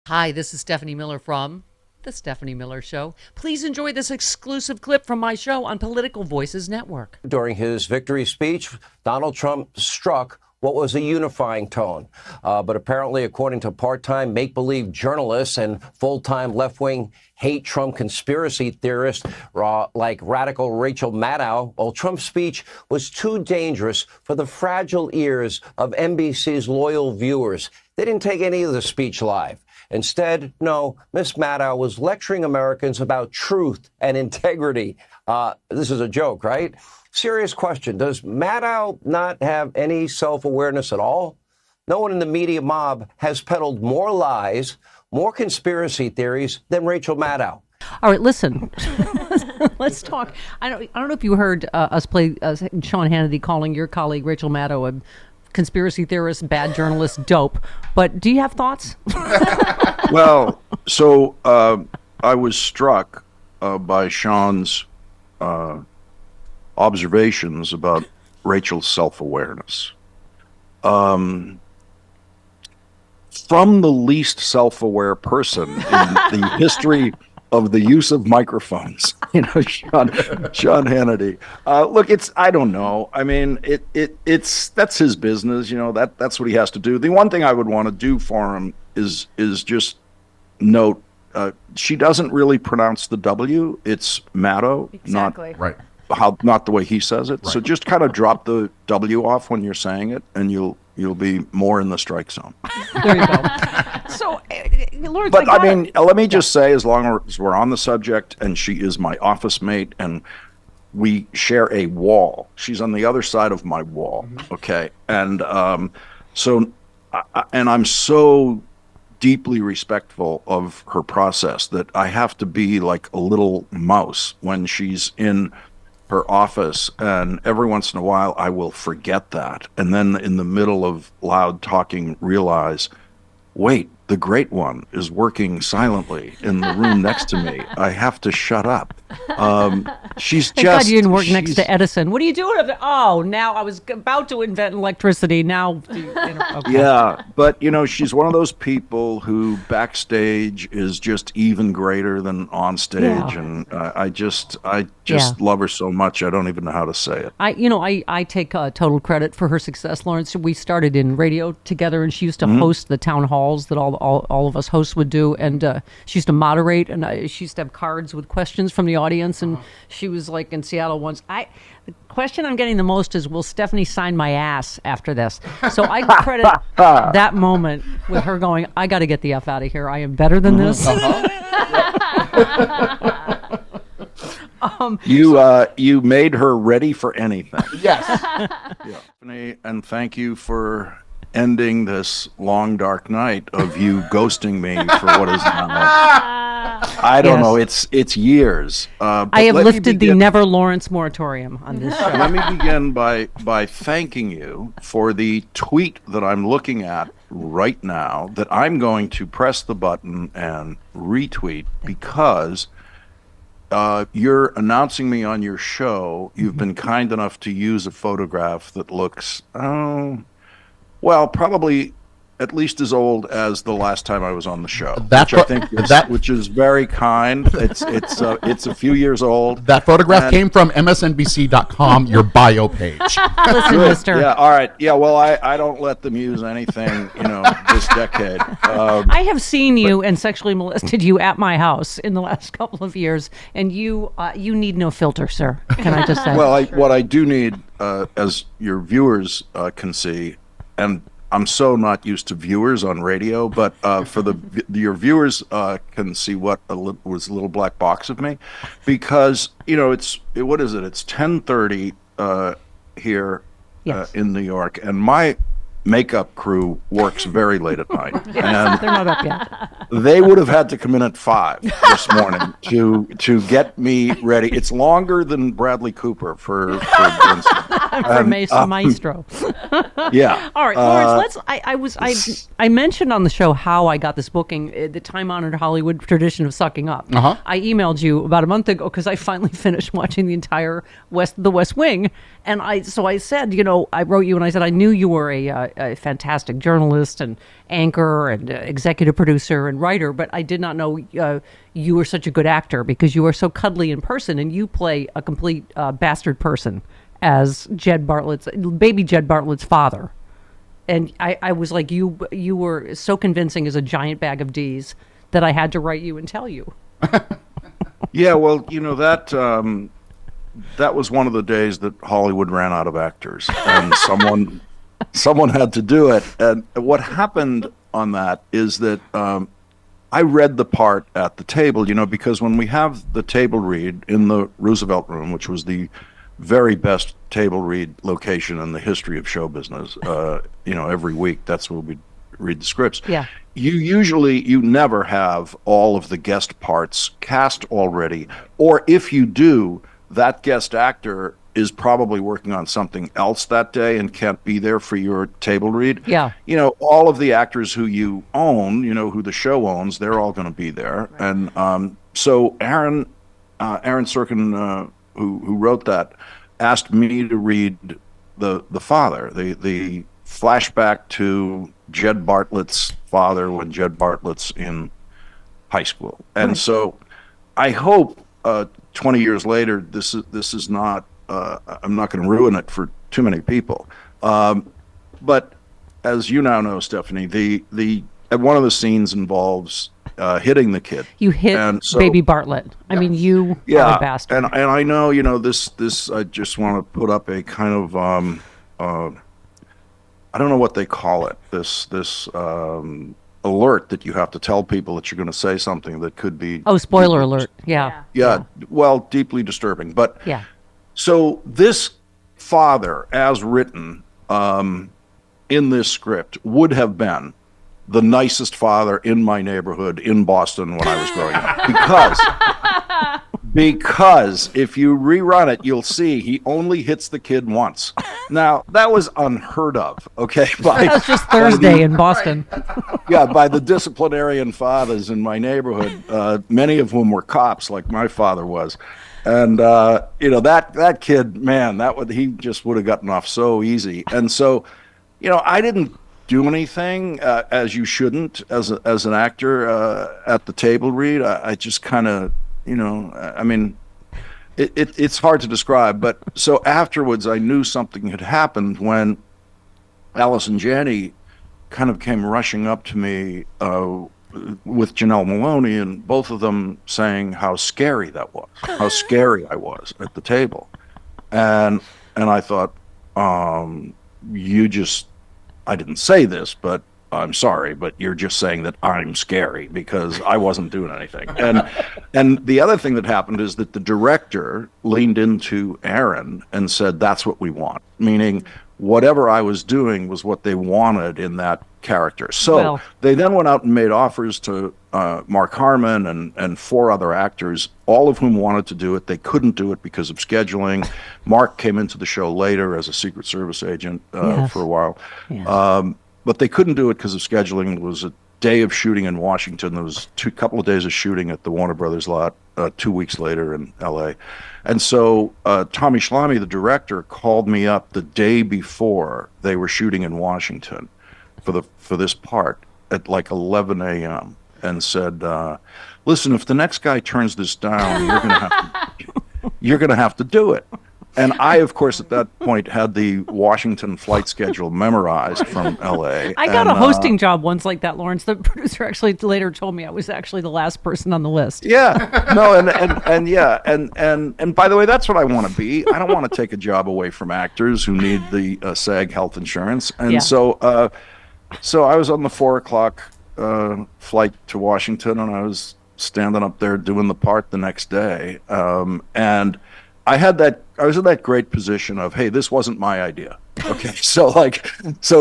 Hi, this is Stephanie Miller from The Stephanie Miller Show. Please enjoy this exclusive clip from my show on Political Voices Network. During his victory speech, Donald Trump struck what was a unifying tone. But apparently, according to part-time make-believe journalists and full-time left-wing hate Trump conspiracy theorists like radical Rachel Maddow, well, Trump's speech was too dangerous for the fragile ears of NBC's loyal viewers. They didn't take any of the speech live. Instead, no, Miss Maddow was lecturing Americans about truth and integrity. This is a joke, right? Serious question. Does Maddow not have any self-awareness at all? No one in the media mob has peddled more lies, more conspiracy theories than Rachel Maddow. All right, listen. Let's talk. I don't know if you heard us play Sean Hannity calling your colleague Rachel Maddow a conspiracy theorist, bad journalist, dope. But do you have thoughts? Well, so I was struck by Sean's observations about Rachel's self-awareness. From the least self-aware person in the history of the use of microphones, Sean Hannity. Look, I don't know. I mean, that's his business. That's what he has to do. The one thing I would want to do for him is just note she doesn't really pronounce the W. It's Maddow, Exactly. not the way he says it. Right. So just kind of drop the W off when you're saying it, and you'll be more in the strike zone. There you go. So, Lawrence, But I mean, let me just say, as long as we're on the subject, and she is my office mate, and we share a wall. She's on the other side of my wall, okay? And and I'm so deeply respectful of her process that I have to be like a little mouse when she's in her office, and every once in a while I will forget that, and then in the middle of loud talking realize, wait, the great one is working silently in the room next to me. I have to shut up. She's Thank God you didn't work next to Edison. What are you doing up there? Oh, now I was about to invent electricity. Now, okay. Yeah, but she's one of those people who backstage is just even greater than on stage, Yeah. and I just love her so much. I don't even know how to say it. I take total credit for her success, Lawrence. We started in radio together, and she used to host the town halls that all of us hosts would do, and she used to moderate, and she used to have cards with questions from the audience, and she was like in Seattle once. The question I'm getting the most is, will Stephanie sign my ass after this? So I credit that moment with her going, I got to get the F out of here. I am better than this. You made her ready for anything. Yes. Yeah. Stephanie, and thank you for ending this long dark night of you ghosting me for what is now. I don't know. It's years. I have lifted the Never Lawrence moratorium on this show. Let me begin by thanking you for the tweet that I'm looking at right now that I'm going to press the button and retweet because you're announcing me on your show. You've been kind enough to use a photograph that looks, probably at least as old as the last time I was on the show, which is very kind. It's a few years old. That photograph came from msnbc.com, your bio page. Listen, mister. Yeah, all right. Yeah, well, I don't let them use anything, this decade. I have seen you and sexually molested you at my house in the last couple of years, and you need no filter, sir. Can I just say? Well, what I do need, as your viewers can see, and I'm so not used to viewers on radio, but for your viewers can see what was a little black box of me, because what is it? It's 10:30 here Yes. in New York, and my makeup crew works very late at night, and They're not up yet. they would have had to come in at 5 this morning to get me ready. It's longer than Bradley Cooper for Maestro. Yeah. All right, Lawrence. I mentioned on the show how I got this booking, the time-honored Hollywood tradition of sucking up. I emailed you about a month ago because I finally finished watching the entire The West Wing, and I said, I wrote you and I said I knew you were a fantastic journalist and anchor and executive producer and writer, but I did not know you were such a good actor because you are so cuddly in person, and you play a complete bastard person as baby Jed Bartlett's father. And I was like, you were so convincing as a giant bag of D's that I had to write you and tell you. Yeah, well, that was one of the days that Hollywood ran out of actors, and someone had to do it. And what happened on that is that I read the part at the table, because when we have the table read in the Roosevelt Room, which was the very best table read location in the history of show business, every week, that's where we read the scripts. Yeah. You never have all of the guest parts cast already, or if you do, that guest actor is probably working on something else that day and can't be there for your table read. Yeah. All of the actors who you own, who the show owns, they're all going to be there. Right. And so Aaron Sorkin, who wrote that, asked me to read the father, the flashback to Jed Bartlett's father when Jed Bartlett's in high school. And so I hope 20 years later, this is not, I'm not going to ruin it for too many people. But as you now know, Stephanie, one of the scenes involves hitting the kid. You hit baby Bartlett. I mean, you are a bastard. And I know, this, I just want to put up a kind of, I don't know what they call it, this alert that you have to tell people that you're going to say something that could be... Oh, spoiler alert. Yeah. Well, deeply disturbing. But yeah. So this father, as written in this script, would have been the nicest father in my neighborhood in Boston when I was growing up. Because if you rerun it, you'll see he only hits the kid once. Now, that was unheard of, okay? That was just Thursday in Boston. Yeah, by the disciplinarian fathers in my neighborhood, many of whom were cops, like my father was. And, that kid, man, he just would have gotten off so easy. And so, I didn't do anything, as you shouldn't, as an actor at the table read. I just kind of, it's hard to describe. But so afterwards, I knew something had happened when Allison Janney kind of came rushing up to me with Janelle Maloney, and both of them saying how scary that was, how scary I was at the table. And I thought, I didn't say this, but I'm sorry, but you're just saying that I'm scary because I wasn't doing anything. And the other thing that happened is that the director leaned into Aaron and said, that's what we want, meaning whatever I was doing was what they wanted in that character. So they then went out and made offers to Mark Harmon and 4 other actors, all of whom wanted to do it. They couldn't do it because of scheduling. Mark came into the show later as a Secret Service agent for a while. Yes. But they couldn't do it because of scheduling. It was a day of shooting in Washington. There was a couple of days of shooting at the Warner Brothers lot 2 weeks later in L.A. And so Tommy Schlamme, the called me up the day before they were shooting in Washington for this part at like 11 a.m. and said, listen, if the next guy turns this down, you're gonna have to do it. And I, of course, at that point had the Washington flight schedule memorized from L.A. I got a hosting job once like that, Lawrence. The producer actually later told me I was actually the last person on the list. Yeah, no, and by the way, that's what I want to be. I don't want to take a job away from actors who need the SAG health insurance. And so I was on the 4:00 flight to Washington, and I was standing up there doing the part the next day, and I was in that great position of, hey, this wasn't my idea. Okay. So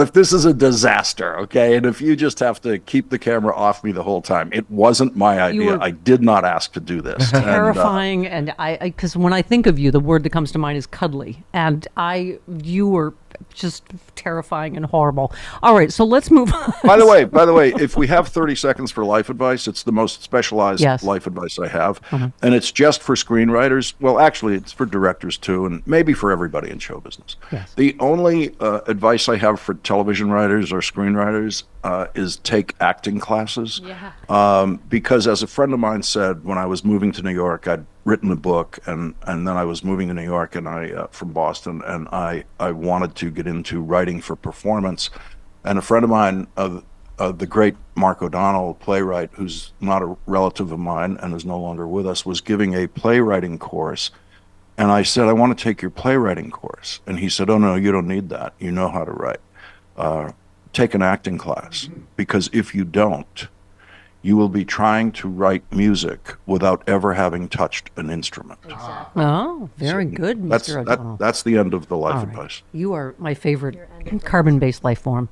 if this is a disaster, okay, and if you just have to keep the camera off me the whole time, it wasn't my idea. I did not ask to do this. Terrifying. And because when I think of you, the word that comes to mind is cuddly. And you were just terrifying and horrible. All right. So let's move on. By the way, if we have 30 seconds for life advice, it's the most specialized life advice I have. And it's just for screenwriters. Well, actually, it's for directors writers too, and maybe for everybody in show business. Yes. The only advice I have for television writers or screenwriters is take acting classes. Yeah. Because as a friend of mine said, when I was moving to New York, I'd written a book, and then I was moving to New York, and from Boston, and I wanted to get into writing for performance. And a friend of mine, the great Mark O'Donnell, playwright, who's not a relative of mine and is no longer with us, was giving a playwriting course. And I said, I want to take your playwriting course. And he said, oh, no, you don't need that. You know how to write. Take an acting class, because if you don't, you will be trying to write music without ever having touched an instrument. Exactly. Oh, very good, Mr. O'Donnell. That's the end of the life All right. advice. You are my favorite carbon-based life form.